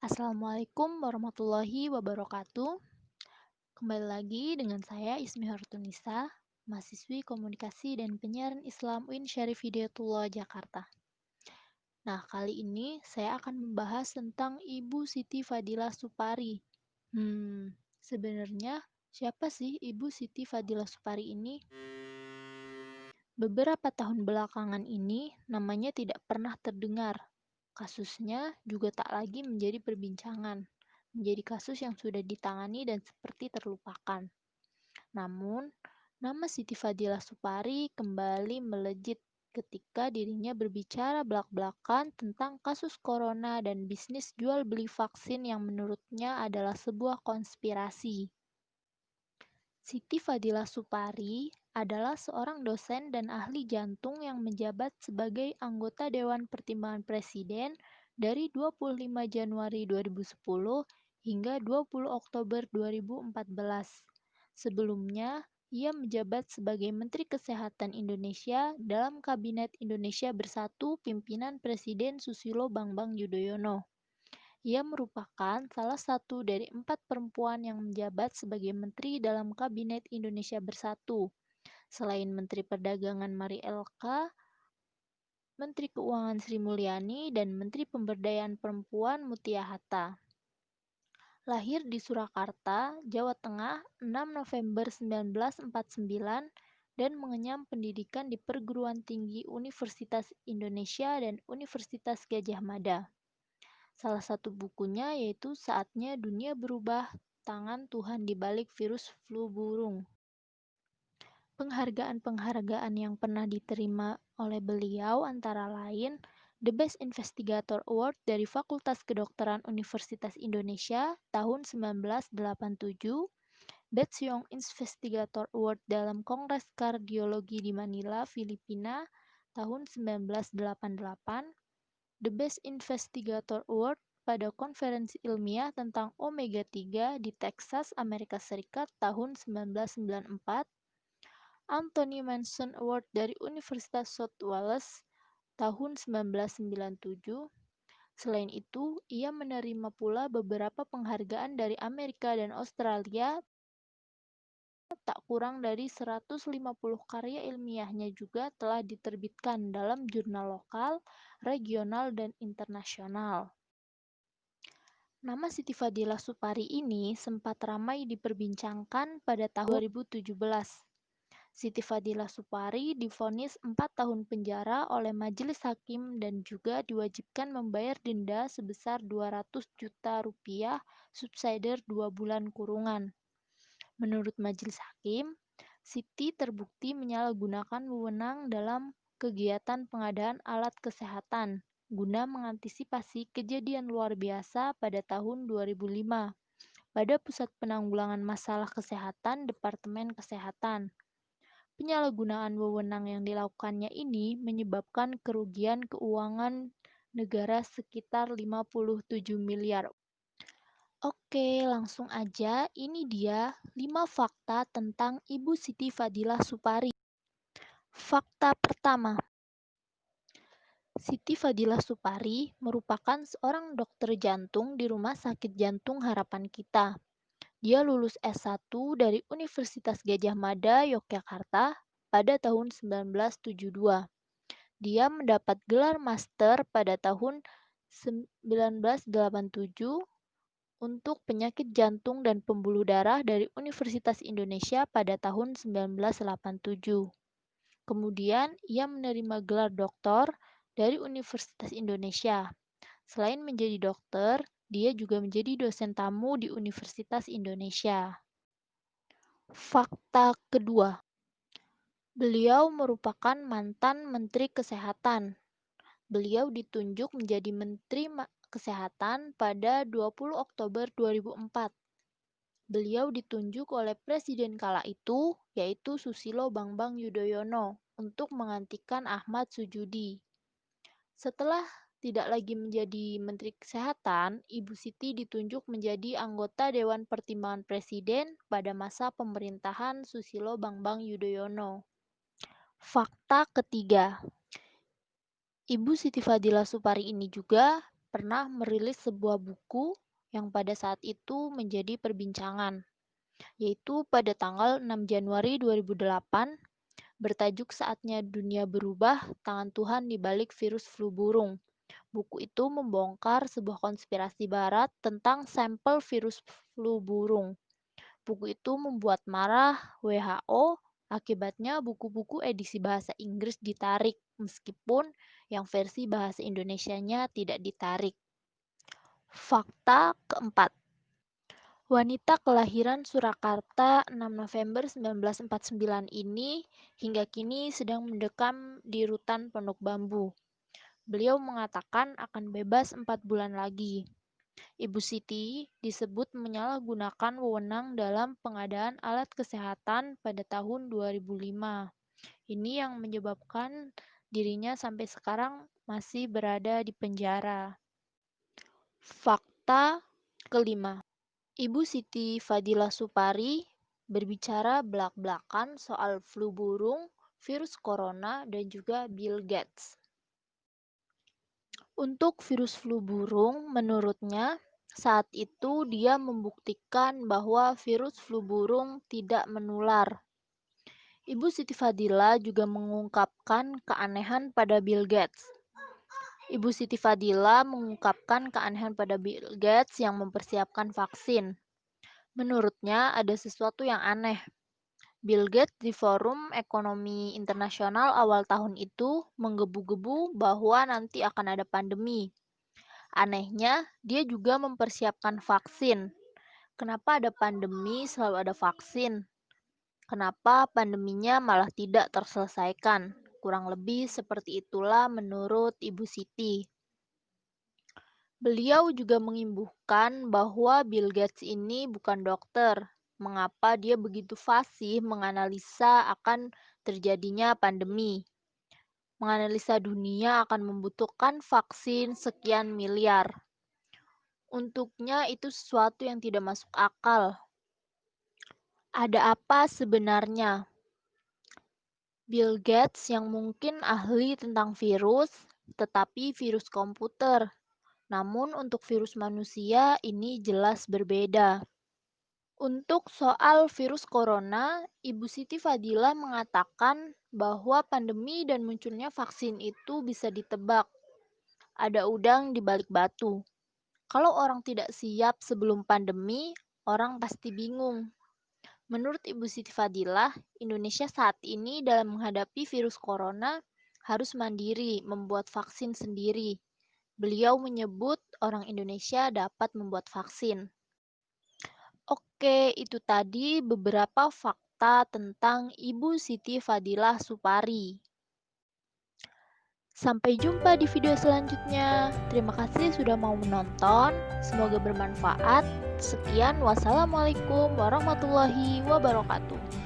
Assalamualaikum warahmatullahi wabarakatuh. Kembali lagi dengan saya Ismi Hartunisa, mahasiswi Komunikasi dan Penyiaran Islam UIN Syarif Hidayatullah Jakarta. Nah, kali ini saya akan membahas tentang Ibu Siti Fadilah Supari. Sebenarnya siapa sih Ibu Siti Fadilah Supari ini? Beberapa tahun belakangan ini namanya tidak pernah terdengar. Kasusnya juga tak lagi menjadi perbincangan, menjadi kasus yang sudah ditangani dan seperti terlupakan. Namun, nama Siti Fadilah Supari kembali melejit ketika dirinya berbicara belak-belakan tentang kasus corona dan bisnis jual beli vaksin yang menurutnya adalah sebuah konspirasi. Siti Fadilah Supari adalah seorang dosen dan ahli jantung yang menjabat sebagai anggota Dewan Pertimbangan Presiden dari 25 Januari 2010 hingga 20 Oktober 2014. Sebelumnya, ia menjabat sebagai Menteri Kesehatan Indonesia dalam Kabinet Indonesia Bersatu pimpinan Presiden Susilo Bambang Yudhoyono. Ia merupakan salah satu dari 4 perempuan yang menjabat sebagai menteri dalam Kabinet Indonesia Bersatu, selain Menteri Perdagangan Mari Elka, Menteri Keuangan Sri Mulyani, dan Menteri Pemberdayaan Perempuan Mutia Hatta. Lahir di Surakarta, Jawa Tengah, 6 November 1949 dan mengenyam pendidikan di perguruan tinggi Universitas Indonesia dan Universitas Gadjah Mada. Salah satu bukunya yaitu Saatnya Dunia Berubah, Tangan Tuhan di Balik Virus Flu Burung. Penghargaan-penghargaan yang pernah diterima oleh beliau antara lain The Best Investigator Award dari Fakultas Kedokteran Universitas Indonesia tahun 1987, Best Young Investigator Award dalam Kongres Kardiologi di Manila, Filipina tahun 1988, The Best Investigator Award pada konferensi ilmiah tentang omega 3 di Texas, Amerika Serikat tahun 1994, Anthony Manson Award dari Universitas South Wales tahun 1997. Selain itu, ia menerima pula beberapa penghargaan dari Amerika dan Australia. Tak kurang dari 150 karya ilmiahnya juga telah diterbitkan dalam jurnal lokal, regional, dan internasional. Nama Siti Fadilah Supari ini sempat ramai diperbincangkan pada tahun 2017. Siti Fadilah Supari divonis 4 tahun penjara oleh majelis hakim dan juga diwajibkan membayar denda sebesar 200 juta rupiah subsidiar 2 bulan kurungan. Menurut majelis hakim, Siti terbukti menyalahgunakan wewenang dalam kegiatan pengadaan alat kesehatan guna mengantisipasi kejadian luar biasa pada tahun 2005 pada Pusat Penanggulangan Masalah Kesehatan Departemen Kesehatan. Penyalahgunaan wewenang yang dilakukannya ini menyebabkan kerugian keuangan negara sekitar 57 miliar. Oke, langsung aja. Ini dia 5 fakta tentang Ibu Siti Fadilah Supari. Fakta pertama, Siti Fadilah Supari merupakan seorang dokter jantung di Rumah Sakit Jantung Harapan Kita. Dia lulus S1 dari Universitas Gadjah Mada, Yogyakarta pada tahun 1972. Dia mendapat gelar master pada tahun 1987 untuk penyakit jantung dan pembuluh darah dari Universitas Indonesia pada tahun 1987. Kemudian, ia menerima gelar doktor dari Universitas Indonesia. Selain menjadi dokter, dia juga menjadi dosen tamu di Universitas Indonesia. Fakta kedua, beliau merupakan mantan Menteri Kesehatan. Beliau ditunjuk menjadi Menteri Kesehatan pada 20 Oktober 2004. Beliau ditunjuk oleh Presiden kala itu, yaitu Susilo Bambang Yudhoyono, untuk menggantikan Ahmad Sujudi. Setelah tidak lagi menjadi Menteri Kesehatan, Ibu Siti ditunjuk menjadi anggota Dewan Pertimbangan Presiden pada masa pemerintahan Susilo Bambang Yudhoyono. Fakta ketiga, Ibu Siti Fadilah Supari ini juga pernah merilis sebuah buku yang pada saat itu menjadi perbincangan, yaitu pada tanggal 6 Januari 2008 bertajuk Saatnya Dunia Berubah, Tangan Tuhan di Balik Virus Flu Burung. Buku itu membongkar sebuah konspirasi barat tentang sampel virus flu burung. Buku itu membuat marah WHO, akibatnya buku-buku edisi bahasa Inggris ditarik, meskipun yang versi bahasa Indonesianya tidak ditarik. Fakta keempat. Wanita kelahiran Surakarta 6 November 1949 ini hingga kini sedang mendekam di rutan Pondok Bambu. Beliau mengatakan akan bebas 4 bulan lagi. Ibu Siti disebut menyalahgunakan wewenang dalam pengadaan alat kesehatan pada tahun 2005. Ini yang menyebabkan dirinya sampai sekarang masih berada di penjara. Fakta kelima. Ibu Siti Fadila Supari berbicara belak-belakan soal flu burung, virus corona, dan juga Bill Gates. Untuk virus flu burung, menurutnya, saat itu dia membuktikan bahwa virus flu burung tidak menular. Ibu Siti Fadila juga mengungkapkan keanehan pada Bill Gates. Ibu Siti Fadila mengungkapkan keanehan pada Bill Gates yang mempersiapkan vaksin. Menurutnya ada sesuatu yang aneh. Bill Gates di Forum Ekonomi Internasional awal tahun itu menggebu-gebu bahwa nanti akan ada pandemi. Anehnya, dia juga mempersiapkan vaksin. Kenapa ada pandemi selalu ada vaksin? Kenapa pandeminya malah tidak terselesaikan? Kurang lebih seperti itulah menurut Ibu Siti. Beliau juga mengimbuhkan bahwa Bill Gates ini bukan dokter. Mengapa dia begitu fasih menganalisa akan terjadinya pandemi? Menganalisa dunia akan membutuhkan vaksin sekian miliar. Untuknya itu sesuatu yang tidak masuk akal. Ada apa sebenarnya? Bill Gates yang mungkin ahli tentang virus, tetapi virus komputer. Namun untuk virus manusia ini jelas berbeda. Untuk soal virus corona, Ibu Siti Fadila mengatakan bahwa pandemi dan munculnya vaksin itu bisa ditebak. Ada udang di balik batu. Kalau orang tidak siap sebelum pandemi, orang pasti bingung. Menurut Ibu Siti Fadilah, Indonesia saat ini dalam menghadapi virus corona harus mandiri membuat vaksin sendiri. Beliau menyebut orang Indonesia dapat membuat vaksin. Oke, itu tadi beberapa fakta tentang Ibu Siti Fadilah Supari. Sampai jumpa di video selanjutnya. Terima kasih sudah mau menonton. Semoga bermanfaat. Sekian, wassalamualaikum warahmatullahi wabarakatuh.